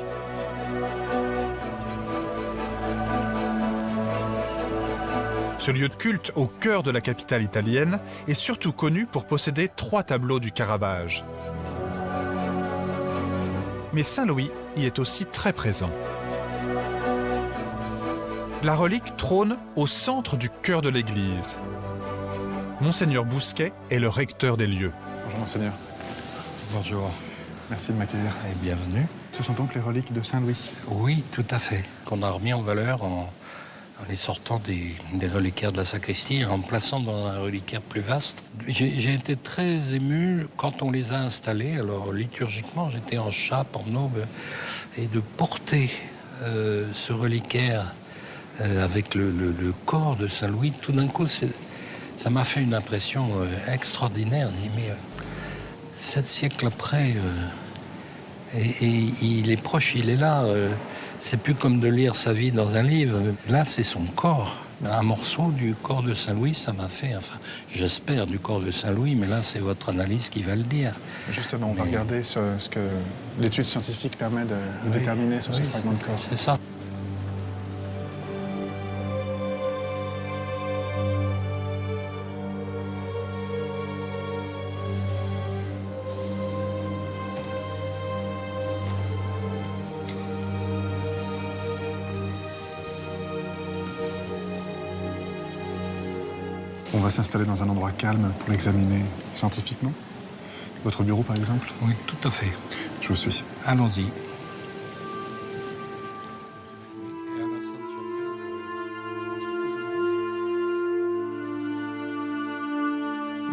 Ce lieu de culte au cœur de la capitale italienne est surtout connu pour posséder 3 tableaux du Caravage. Mais Saint-Louis y est aussi très présent. La relique trône au centre du cœur de l'église. Monseigneur Bousquet est le recteur des lieux. Bonjour Monseigneur. Bonjour. Merci de m'accueillir. Et bienvenue. Ce sont donc les reliques de Saint-Louis? Oui, tout à fait. Qu'on a remis en valeur en les sortant des reliquaires de la sacristie et en plaçant dans un reliquaire plus vaste. J'ai été très ému quand on les a installés. Alors liturgiquement, j'étais en chape, en aube, et de porter ce reliquaire avec le corps de Saint-Louis, tout d'un coup, ça m'a fait une impression extraordinaire. Mais 7 siècles après, et il est proche, il est là. C'est plus comme de lire sa vie dans un livre. Là, c'est son corps. Un morceau du corps de Saint-Louis, ça m'a fait, enfin, j'espère du corps de Saint-Louis, mais là, c'est votre analyse qui va le dire. Justement, on va regarder ce que l'étude scientifique permet de déterminer sur ce fragment de corps. C'est ça. On va s'installer dans un endroit calme pour l'examiner scientifiquement. Votre bureau, par exemple? Oui, tout à fait. Je vous suis. Allons-y.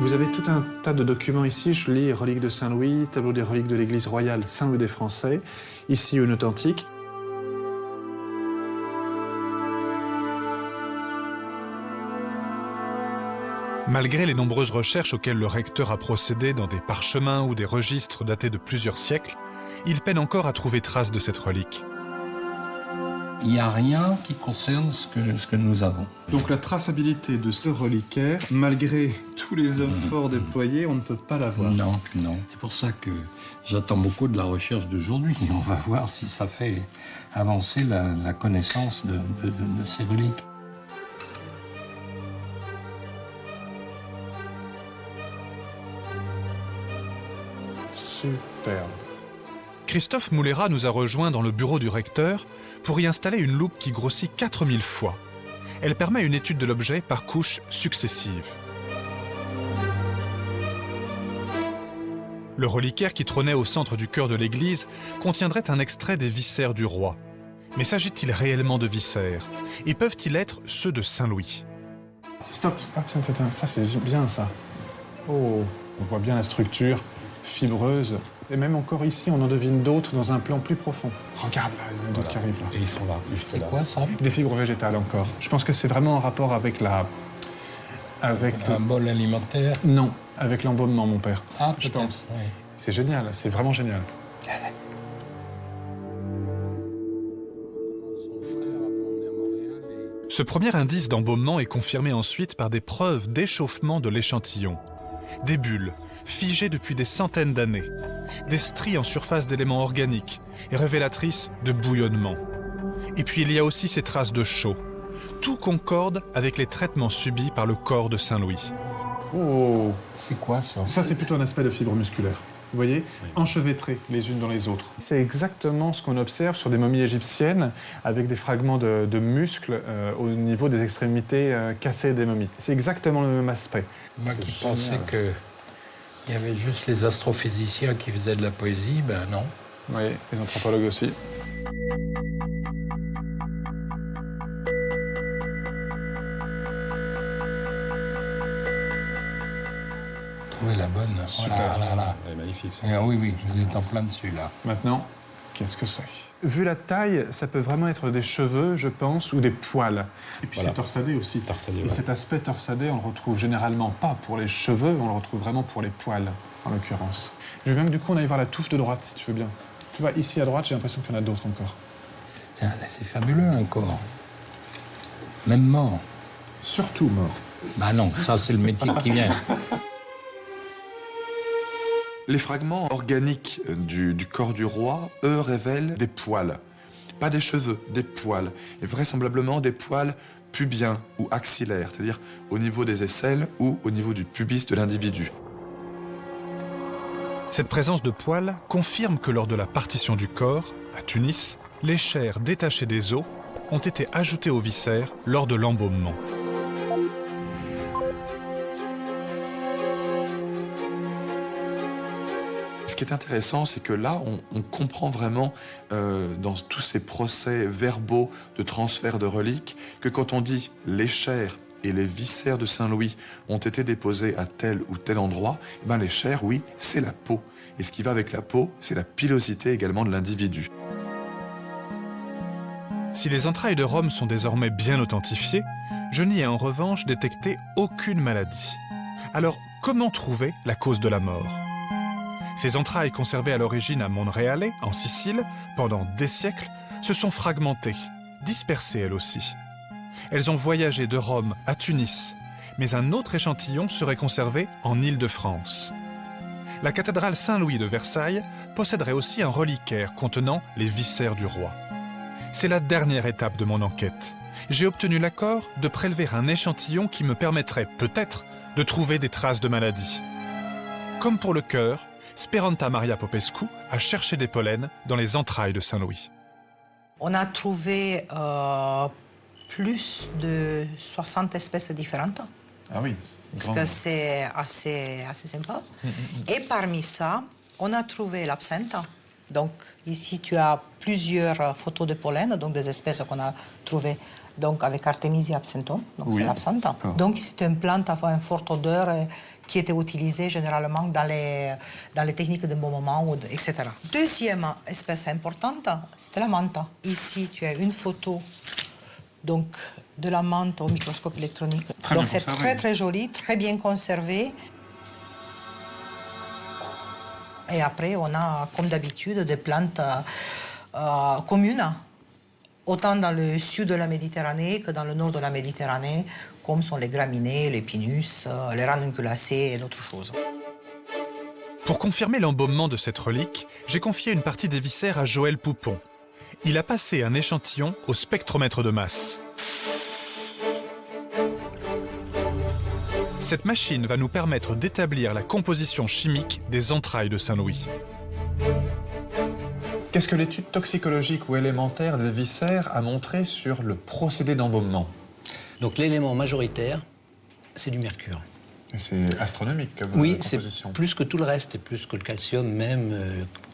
Vous avez tout un tas de documents ici. Je lis reliques de Saint-Louis, tableau des reliques de l'église royale Saint-Louis des Français. Ici, une authentique. Malgré les nombreuses recherches auxquelles le recteur a procédé dans des parchemins ou des registres datés de plusieurs siècles, il peine encore à trouver trace de cette relique. Il n'y a rien qui concerne ce que nous avons. Donc la traçabilité de ce reliquaire, malgré tous les efforts déployés, on ne peut pas l'avoir. Non, non. C'est pour ça que j'attends beaucoup de la recherche d'aujourd'hui. On va voir si ça fait avancer la connaissance de ces reliques. Superbe. Christophe Moulera nous a rejoints dans le bureau du recteur pour y installer une loupe qui grossit 4000 fois. Elle permet une étude de l'objet par couches successives. Le reliquaire qui trônait au centre du chœur de l'église contiendrait un extrait des viscères du roi. Mais s'agit-il réellement de viscères? Et peuvent-ils être ceux de Saint-Louis? Stop. Ah, ça c'est bien ça. Oh, on voit bien la structure fibreuse. Et même encore ici, on en devine d'autres dans un plan plus profond. Regarde là, il y en a d'autres qui arrivent là. Et ils sont là. C'est quoi ça? Des fibres végétales encore. Je pense que c'est vraiment en rapport avec un bol alimentaire? Non, avec l'embaumement, mon père. Ah, je pense. Oui. C'est génial, c'est vraiment génial. Ce premier indice d'embaumement est confirmé ensuite par des preuves d'échauffement de l'échantillon. Des bulles, figées depuis des centaines d'années, des stries en surface d'éléments organiques et révélatrices de bouillonnement. Et puis il y a aussi ces traces de chaux. Tout concorde avec les traitements subis par le corps de Saint-Louis. Oh, c'est quoi ça? Ça, c'est plutôt un aspect de fibre musculaire. Vous voyez, enchevêtrées les unes dans les autres. C'est exactement ce qu'on observe sur des momies égyptiennes avec des fragments de muscles au niveau des extrémités cassées des momies. C'est exactement le même aspect. Moi qui pensais qu'il y avait juste les astrophysiciens qui faisaient de la poésie, ben non. Oui, les anthropologues aussi. Trouver la bonne. Super. Voilà. Elle est magnifique. Ah, oui, oui, vous êtes en plein dessus là. Maintenant, qu'est-ce que c'est? Vu la taille, ça peut vraiment être des cheveux, je pense, ou des poils. Et puis c'est torsadé aussi. Torsadé, et cet aspect torsadé, on le retrouve généralement pas pour les cheveux, on le retrouve vraiment pour les poils, en l'occurrence. Je veux bien que du coup on aille voir la touffe de droite, si tu veux bien. Tu vois, ici à droite, j'ai l'impression qu'il y en a d'autres encore. Tiens, c'est fabuleux encore. Même mort. Surtout mort. Bah non, ça c'est le métier qui vient. Les fragments organiques du corps du roi, eux, révèlent des poils. Pas des cheveux, des poils. Et vraisemblablement des poils pubiens ou axillaires, c'est-à-dire au niveau des aisselles ou au niveau du pubis de l'individu. Cette présence de poils confirme que lors de la partition du corps, à Tunis, les chairs détachées des os ont été ajoutées aux viscères lors de l'embaumement. Ce qui est intéressant, c'est que là, on comprend vraiment, dans tous ces procès verbaux de transfert de reliques, que quand on dit les chairs et les viscères de Saint-Louis ont été déposés à tel ou tel endroit, eh ben les chairs, oui, c'est la peau. Et ce qui va avec la peau, c'est la pilosité également de l'individu. Si les entrailles de Rome sont désormais bien authentifiées, je n'y ai en revanche détecté aucune maladie. Alors, comment trouver la cause de la mort ? Ces entrailles conservées à l'origine à Monreale, en Sicile, pendant des siècles, se sont fragmentées, dispersées elles aussi. Elles ont voyagé de Rome à Tunis, mais un autre échantillon serait conservé en Île-de-France. La cathédrale Saint-Louis de Versailles posséderait aussi un reliquaire contenant les viscères du roi. C'est la dernière étape de mon enquête. J'ai obtenu l'accord de prélever un échantillon qui me permettrait peut-être de trouver des traces de maladie. Comme pour le cœur, Speranta Maria Popescu a cherché des pollens dans les entrailles de Saint-Louis. On a trouvé plus de 60 espèces différentes. Ah oui. Parce que c'est assez sympa. Et parmi ça, on a trouvé l'absinthe. Donc ici, tu as plusieurs photos de pollen, donc des espèces qu'on a trouvées donc, avec Artemisia absinthium, donc c'est l'absinthe. Donc c'est une plante à une forte odeur qui était utilisée généralement dans les techniques de moment, etc. Deuxième espèce importante, c'était la menthe. Ici, tu as une photo donc, de la menthe au microscope électronique. Donc c'est très joli, très bien conservé. Et après, on a, comme d'habitude, des plantes communes, autant dans le sud de la Méditerranée que dans le nord de la Méditerranée, comme sont les graminées, les pinus, les ranunculacées et d'autres choses. Pour confirmer l'embaumement de cette relique, j'ai confié une partie des viscères à Joël Poupon. Il a passé un échantillon au spectromètre de masse. Cette machine va nous permettre d'établir la composition chimique des entrailles de Saint-Louis. Qu'est-ce que l'étude toxicologique ou élémentaire des viscères a montré sur le procédé d'embaumement? Donc l'élément majoritaire, c'est du mercure. C'est astronomique comme oui, composition. C'est plus que tout le reste, et plus que le calcium même,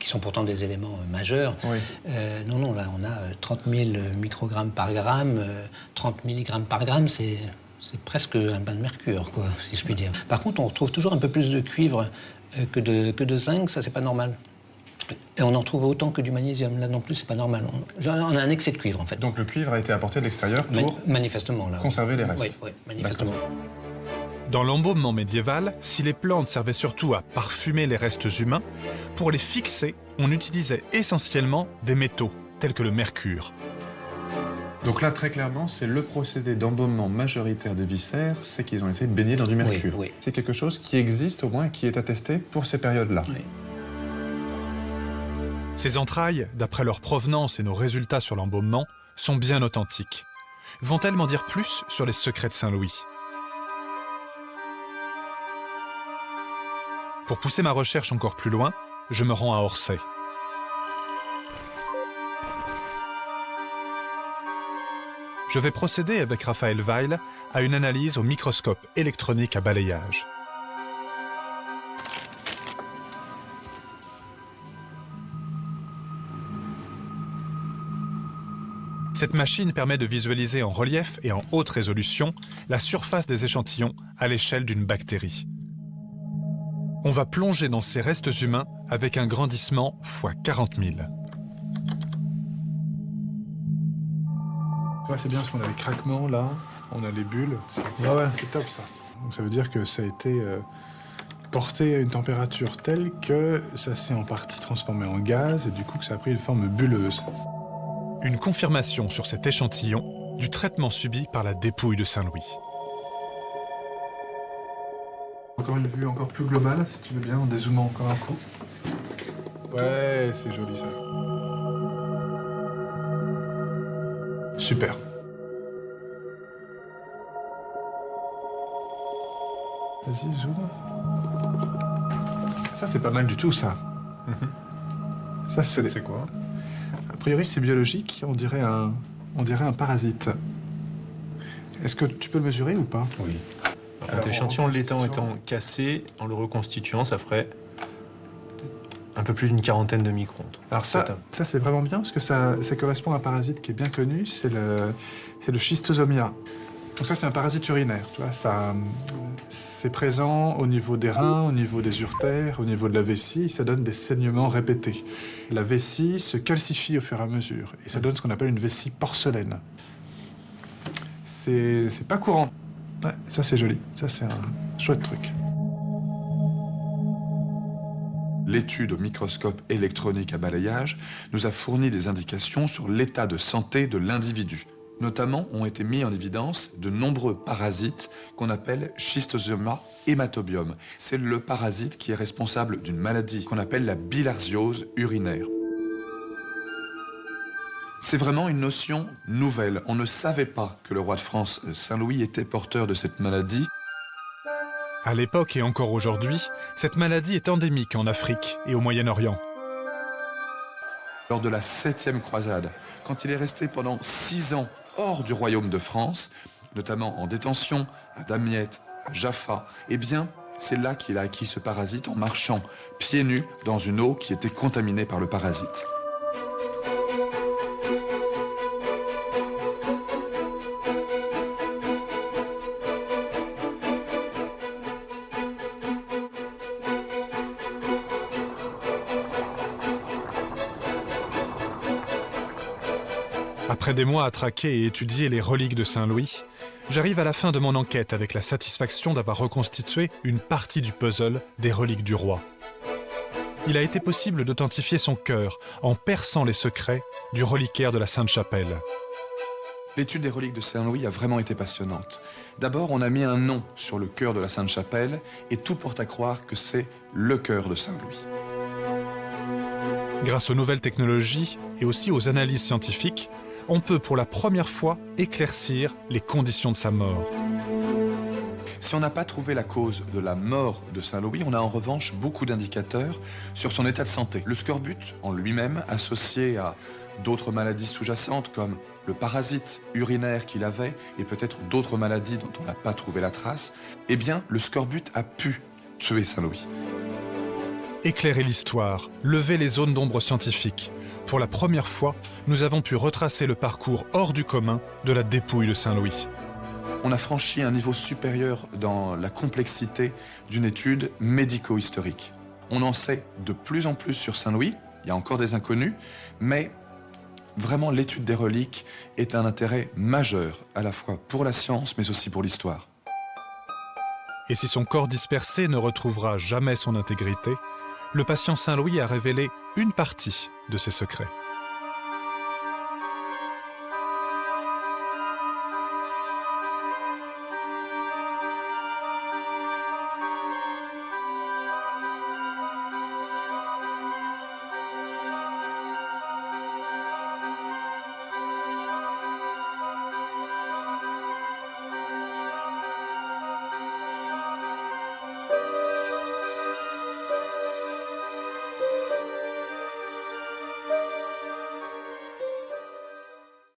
qui sont pourtant des éléments majeurs. Oui. Non, là on a 30 000 microgrammes par gramme, 30 milligrammes par gramme, c'est presque un bain de mercure, quoi, si je puis dire. Par contre, on retrouve toujours un peu plus de cuivre que de zinc, ça c'est pas normal. Et on en trouve autant que du magnésium, là non plus c'est pas normal. On a un excès de cuivre en fait. Donc le cuivre a été apporté de l'extérieur pour manifestement, là, conserver les restes. Oui, manifestement. Dans l'embaumement médiéval, si les plantes servaient surtout à parfumer les restes humains, pour les fixer, on utilisait essentiellement des métaux, tels que le mercure. Donc là, très clairement, c'est le procédé d'embaumement majoritaire des viscères, c'est qu'ils ont été baignés dans du mercure. Oui. C'est quelque chose qui existe au moins et qui est attesté pour ces périodes-là. Oui. Ces entrailles, d'après leur provenance et nos résultats sur l'embaumement, sont bien authentiques. Vont-elles m'en dire plus sur les secrets de Saint-Louis? Pour pousser ma recherche encore plus loin, je me rends à Orsay. Je vais procéder avec Raphaël Weil à une analyse au microscope électronique à balayage. Cette machine permet de visualiser en relief et en haute résolution la surface des échantillons à l'échelle d'une bactérie. On va plonger dans ces restes humains avec un grandissement x 40 000. Ouais, c'est bien parce qu'on a les craquements là, on a les bulles. C'est top ça. Donc ça veut dire que ça a été porté à une température telle que ça s'est en partie transformé en gaz et du coup que ça a pris une forme bulleuse. Une confirmation sur cet échantillon du traitement subi par la dépouille de Saint-Louis. Encore une vue encore plus globale, si tu veux bien, en dézoomant encore un coup. Ouais, c'est joli ça. Super. Vas-y, zoom. Ça, c'est pas mal du tout, ça. Ça, c'est quoi? A priori, c'est biologique. On dirait un parasite. Est-ce que tu peux le mesurer ou pas? Oui. Alors, l'échantillon étant cassé, en le reconstituant, ça ferait un peu plus d'une quarantaine de microns. Alors ça c'est vraiment bien, parce que ça correspond à un parasite qui est bien connu, c'est le schistosomia. Donc ça, c'est un parasite urinaire, tu vois, c'est présent au niveau des reins, au niveau des urtères, au niveau de la vessie, ça donne des saignements répétés. La vessie se calcifie au fur et à mesure, et ça donne ce qu'on appelle une vessie porcelaine. C'est pas courant. Ouais, ça c'est joli, ça c'est un chouette truc. l'étude au microscope électronique à balayage nous a fourni des indications sur l'état de santé de l'individu. Notamment, ont été mis en évidence de nombreux parasites qu'on appelle Schistosoма hématobium. C'est le parasite qui est responsable d'une maladie qu'on appelle la bilharziose urinaire. C'est vraiment une notion nouvelle. On ne savait pas que le roi de France, Saint-Louis, était porteur de cette maladie. À l'époque et encore aujourd'hui, cette maladie est endémique en Afrique et au Moyen-Orient. Lors de la 7e croisade, quand il est resté pendant 6 ans hors du royaume de France, notamment en détention à Damiette, à Jaffa, eh bien, c'est là qu'il a acquis ce parasite en marchant pieds nus dans une eau qui était contaminée par le parasite. Après des mois à traquer et étudier les reliques de Saint-Louis, j'arrive à la fin de mon enquête avec la satisfaction d'avoir reconstitué une partie du puzzle des reliques du roi. Il a été possible d'authentifier son cœur en perçant les secrets du reliquaire de la Sainte-Chapelle. L'étude des reliques de Saint-Louis a vraiment été passionnante. D'abord, on a mis un nom sur le cœur de la Sainte-Chapelle et tout porte à croire que c'est le cœur de Saint-Louis. Grâce aux nouvelles technologies et aussi aux analyses scientifiques, on peut pour la première fois éclaircir les conditions de sa mort. Si on n'a pas trouvé la cause de la mort de Saint-Louis, on a en revanche beaucoup d'indicateurs sur son état de santé. Le scorbut en lui-même, associé à d'autres maladies sous-jacentes comme le parasite urinaire qu'il avait et peut-être d'autres maladies dont on n'a pas trouvé la trace, eh bien, le scorbut a pu tuer Saint-Louis. Éclairer l'histoire, lever les zones d'ombre scientifiques. Pour la première fois, nous avons pu retracer le parcours hors du commun de la dépouille de Saint-Louis. On a franchi un niveau supérieur dans la complexité d'une étude médico-historique. On en sait de plus en plus sur Saint-Louis, il y a encore des inconnus, mais vraiment l'étude des reliques est un intérêt majeur, à la fois pour la science, mais aussi pour l'histoire. Et si son corps dispersé ne retrouvera jamais son intégrité, le patient Saint-Louis a révélé une partie de ses secrets.